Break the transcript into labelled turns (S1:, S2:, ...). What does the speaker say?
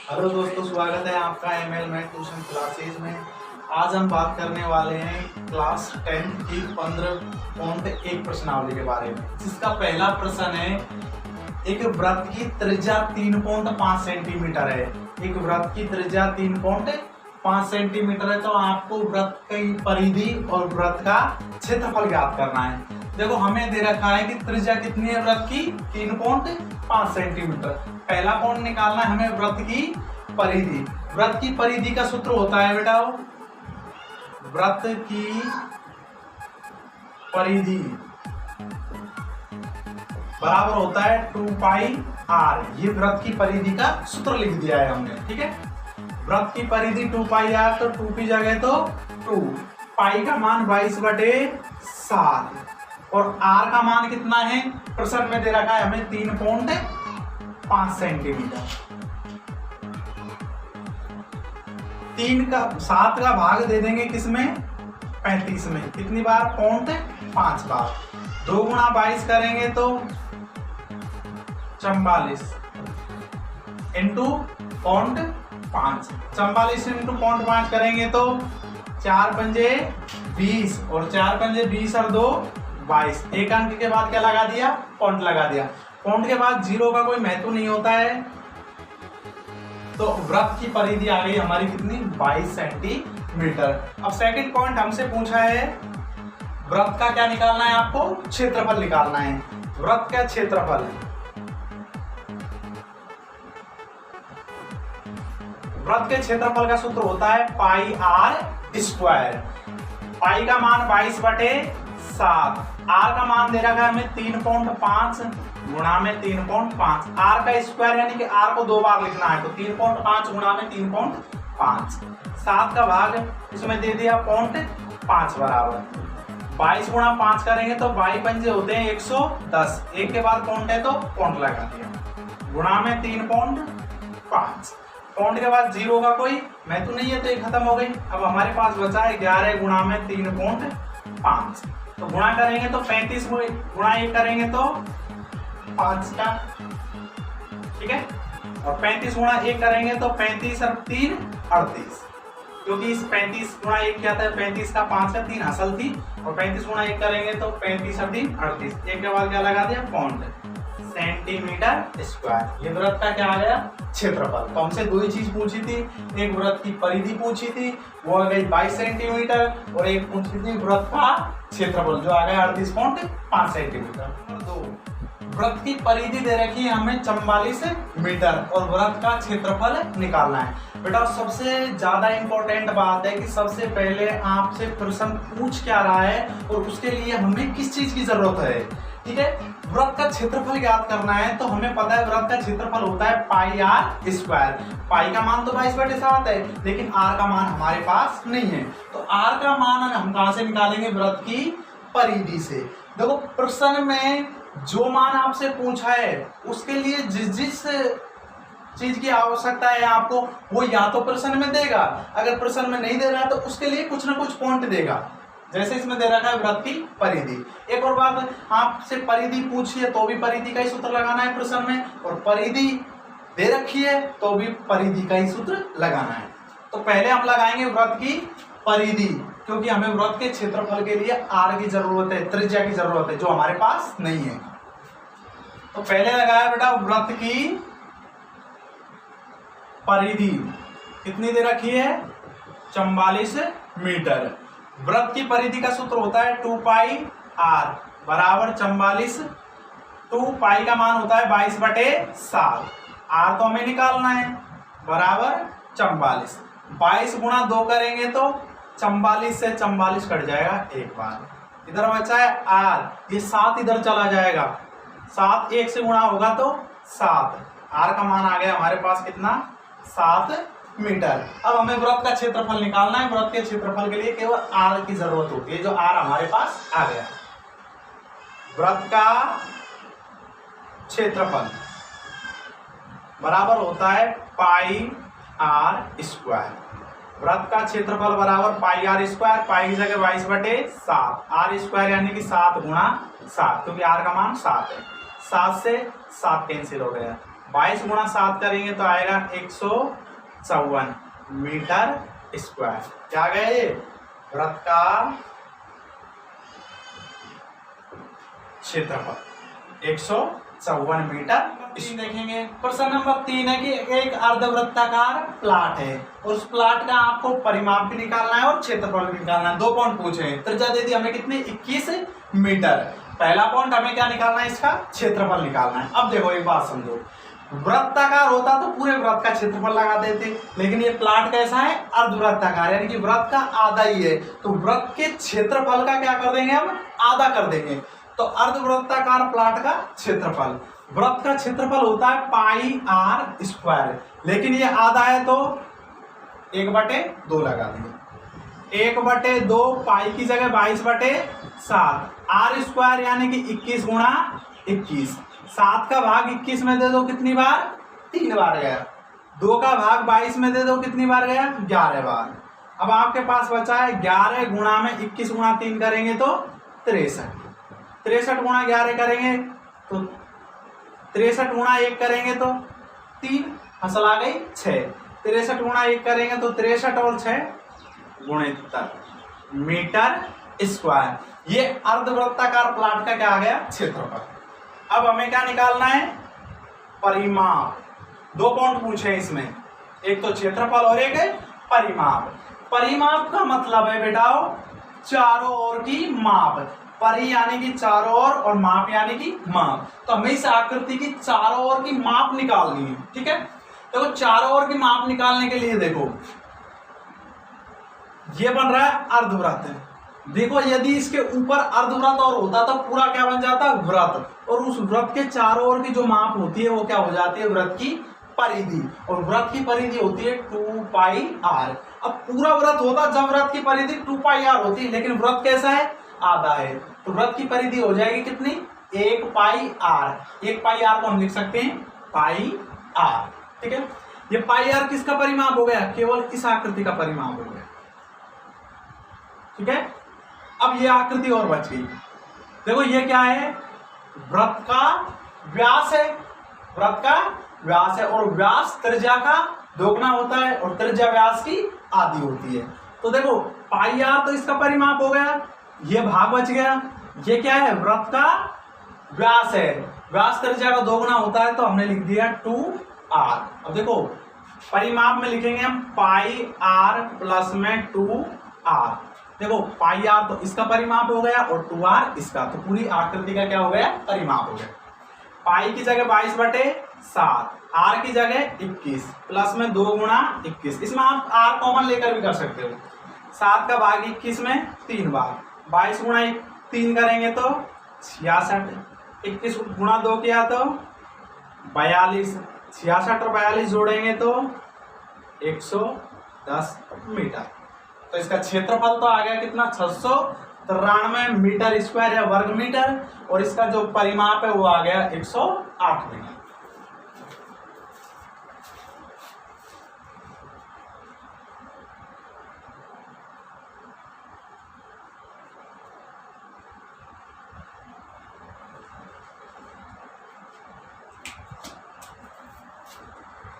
S1: Hello दोस्तों, स्वागत है आपका एमएल मैथ ट्यूशन क्लासेज में। आज हम बात करने वाले हैं क्लास 10 की 15.1 प्रश्नावली के बारे में, जिसका पहला प्रश्न है। एक वृत्त की त्रिज्या 3.5 सेंटीमीटर है। एक वृत्त की त्रिज्या 3.5 सेंटीमीटर है, तो आपको वृत्त की परिधि और वृत्त का क्षेत्रफल ज्ञात करना है। देखो, हमें दे रखा है कि त्रिज्या कितनी है वृत्त की, 3.5 सेंटीमीटर। पहला पॉइंट निकालना है हमें वृत्त की परिधि। वृत्त की परिधि का सूत्र होता है बेटा, वृत्त की परिधि बराबर होता है 2πr। ये वृत्त की परिधि का सूत्र लिख दिया है हमने, ठीक है। वृत्त की परिधि 2πr, तो 2 की जगह तो 2, पाई का मान 22/7 और r का मान कितना है, प्रश्न में दे रखा है हमें 3.5 सेंटीमीटर। 7 का भाग दे देंगे किसमें, 35 में। कितनी बार, 0.5 बार। 2 गुणा 22 करेंगे तो 44 इंटू 0.5। 44 इंटू 0.5 करेंगे तो 4 पंजे 20 और 4 पंजे 20 और 2 22। एक अंक के बाद क्या लगा दिया, पॉइंट लगा दिया। पॉइंट के बाद जीरो का कोई महत्व नहीं होता है। तो वृत्त की परिधि आ गई हमारी कितनी, 22 सेंटीमीटर। अब सेकंड पॉइंट हमसे पूछा है, वृत्त का क्या निकालना है, आपको क्षेत्रफल निकालना है। वृत्त का क्षेत्रफल, वृत्त के क्षेत्रफल का सूत्र होता है πr²। पाई का मान 22/7, r का मान दे रखा है हमें 3.5 गुणा में 3.5। r का स्क्वायर यानी कि r को 2 बार लिखना है, तो 3.5 गुणा में 3.5। 7 का भाग इसमें दे दिया 0.5 बराबर। 22 गुणा 5 करेंगे तो 22 पंजे होते हैं 110। एक के बाद पॉइंट है तो पॉइंट लगा दिया, गुणा में 3.5। पॉइंट के बाद जीरो का कोई महत्व नहीं है, तो ये खत्म हो गई। अब हमारे पास बचा है 11 गुणा में 3.5। तो गुणा करेंगे तो 35 गुणा 1 करेंगे तो 5 का, ठीक है। और 35 गुणा 1 करेंगे तो 35 और 3 38, क्योंकि इस 35 गुणा 1 क्या था, 35 का 5 का 3 हासिल थी। और 35 गुणा 1 करेंगे तो 35 और 3 38। एक के बाद क्या लगा दिया, पॉइंट, सेंटीमीटर स्क्वायर। ये वृत्त का क्या आ गया, क्षेत्रफल। तो हमसे दो ही चीज पूछी थी, एक वृत्त की परिधि पूछी थी, वो आ गई 22 सेंटीमीटर, और एक पूछी थी वृत्त का क्षेत्रफल, जो आ गया 38.5 सेंटीमीटर। दो वृत्त की परिधि दे रखी है हमें 44 मीटर, और वृत्त का क्षेत्रफल निकालना है। बेटा, सबसे ज्यादा इंपॉर्टेंट बात है कि सबसे पहले आपसे प्रश्न पूछ क्या रहा है और उसके लिए हमें किस चीज की जरूरत है, ठीक है। वृत्त का क्षेत्रफल ज्ञात करना है, तो हमें पता है वृत्त का क्षेत्रफल होता है πr²। पाई का मान तो 22/7 है, लेकिन r का मान हमारे पास नहीं है, तो r का मान हम कहां से निकालेंगे, वृत्त की परिधि से। देखो, प्रश्न में जो मान आपसे पूछा है उसके लिए जिस चीज की आवश्यकता है आपको, वो या तो प्रश्न में देगा, अगर प्रश्न में नहीं दे रहा है तो उसके लिए कुछ ना कुछ पॉइंट देगा। जैसे इसमें दे रखा है वृत्त की परिधि। एक और बात, आपसे परिधि पूछी है तो भी परिधि का ही सूत्र लगाना है प्रश्न में, और परिधि दे रखी है तो भी परिधि का ही सूत्र लगाना है। तो पहले हम लगाएंगे वृत्त की परिधि, क्योंकि हमें वृत्त के क्षेत्रफल के लिए r की जरूरत है, त्रिज्या की जरूरत है, जो हमारे पास नहीं है। तो पहले लगाया बेटा वृत्त की परिधि, कितनी दे रखी है, 44 मीटर। वृत्त की परिधि का सूत्र होता है 2πr बराबर 44। 2 पाई का मान होता है 22/7, r तो हमें निकालना है, बराबर 44। 22 गुणा 2 करेंगे तो 44 से 44 कट जाएगा एक बार। इधर बचा है r, ये 7 इधर चला जाएगा, 7 1 से गुणा होगा तो 7। r का मान आ गया हमारे पास कितना, 7 मीटर। अब हमें वृत्त का क्षेत्रफल निकालना है। वृत्त के क्षेत्रफल के लिए केवल r की जरूरत होती है, जो r हमारे पास आ गया। वृत्त का क्षेत्रफल बराबर होता है πr²। वृत्त का क्षेत्रफल बराबर πr², पाई की जगह 22/7, r² यानी कि 7 गुणा 7, क्योंकि r का मान 7 है। 7 से 7 कैंसिल हो गया, 22 गुणा 7 करेंगे तो आएगा 154 मीटर स्क्वायर। क्या गया ये वृत्त का क्षेत्रफल 154 मीटर। इसी देखेंगे प्रश्न नंबर 3 है कि एक अर्धवृत्ताकार प्लाट है और उस प्लाट का आपको परिमाप भी निकालना है और क्षेत्रफल भी निकालना है। 2 पॉइंट पूछे हैं, त्रिज्या दे दी हमें कितनी 21 मीटर। पहला पॉइंट हमें क्या निकालना है, इसका क्षेत्रफल निकालना है। अब देखो एक बात समझो, वृत्ताकार होता तो पूरे वृत्त का क्षेत्रफल लगा देते, लेकिन ये प्लाट कैसा है अर्धवृत्ताकार, यानी कि वृत्त का आधा ही है, तो वृत्त के क्षेत्रफल का क्या कर देंगे हम आधा कर देंगे। तो अर्धवृत्ताकार प्लाट का क्षेत्रफल, वृत्त का क्षेत्रफल होता है पाई आर स्क्वायर, लेकिन ये आधा है तो 1/2 लगा देंगे। 1/2 पाई की जगह 22/7 आर स्क्वायर यानी कि 21 गुणा 21। 7 का भाग 21 में दे दो कितनी बार 3 बार गया। 2 का भाग 22 में दे दो कितनी बार गया 11 बार। अब आपके पास बचा है 11 गुणा में 21 गुणा 3 करेंगे तो 63। 63 गुणा 11 करेंगे तो 63 गुणा 1 करेंगे तो 3, फसल आ गई 6। 63 गुणा 1 करेंगे तो 63 और 6 गुणित मीटर स्क्वायर। ये अर्धवृत्ताकार प्लाट का क्या आ गया क्षेत्रफल। अब हमें क्या निकालना है परिमाप। 2 पॉइंट पूछे हैं इसमें, एक तो क्षेत्रफल और एक है परिमाप। परिमाप का मतलब है बेटाओ चारों ओर की माप। परि यानी कि चारों ओर और माप यानी कि माप। तो हमें इस आकृति की चारों ओर की माप निकालनी है, ठीक है। देखो चारों ओर की माप निकालने के लिए देखो ये बन रहा है अर्धवृत्त। देखो यदि इसके ऊपर अर्धवृत्त और होता तो पूरा क्या बन जाता वृत्त, और उस वृत्त के चारों ओर की जो माप होती है वो क्या हो जाती है वृत्त की परिधि, और वृत्त की परिधि होती है 2πr। अब पूरा वृत्त होता जब वृत्त की परिधि 2πr होती, लेकिन वृत्त कैसा है आधा है, तो वृत्त की परिधि हो जाएगी कितनी 1πr। 1πr को हम लिख सकते हैं πr, ठीक है। ये πr किसका परिमाप हो गया केवल इस आकृति का परिमाप हो गया, ठीक है। अब ये आकृति और बच गई। देखो ये क्या है वृत्त का व्यास है, वृत्त का व्यास है, और व्यास त्रिज्या का दोगुना होता है और त्रिज्या व्यास की आधी होती है। तो देखो πr तो इसका परिमाप हो गया, ये भाग बच गया। ये क्या है वृत्त का व्यास है, व्यास त्रिज्या का दोगुना होता है तो हमने लिख दिया 2r। अब देखो परिमाप में लिखेंगे हम πr प्लस में 2r। देखो πr तो इसका परिमाप हो गया और 2r इसका, तो पूरी आकृति का क्या हो गया परिमाप हो गया। पाई की जगह 22/7, r की जगह 21 प्लस में 2 गुणा 21। इसमें आप r कॉमन लेकर भी कर सकते हो। 7 का भाग 21 में 3 बार, 22 गुणा 3 करेंगे तो 66, 21 गुणा 2 किया तो 42, 66 और 42 जोड़ेंगे तो 110 मीटर। तो इसका क्षेत्रफल तो आ गया कितना 693 मीटर स्क्वायर या वर्ग मीटर, और इसका जो परिमाप है वो आ गया 108 मीटर।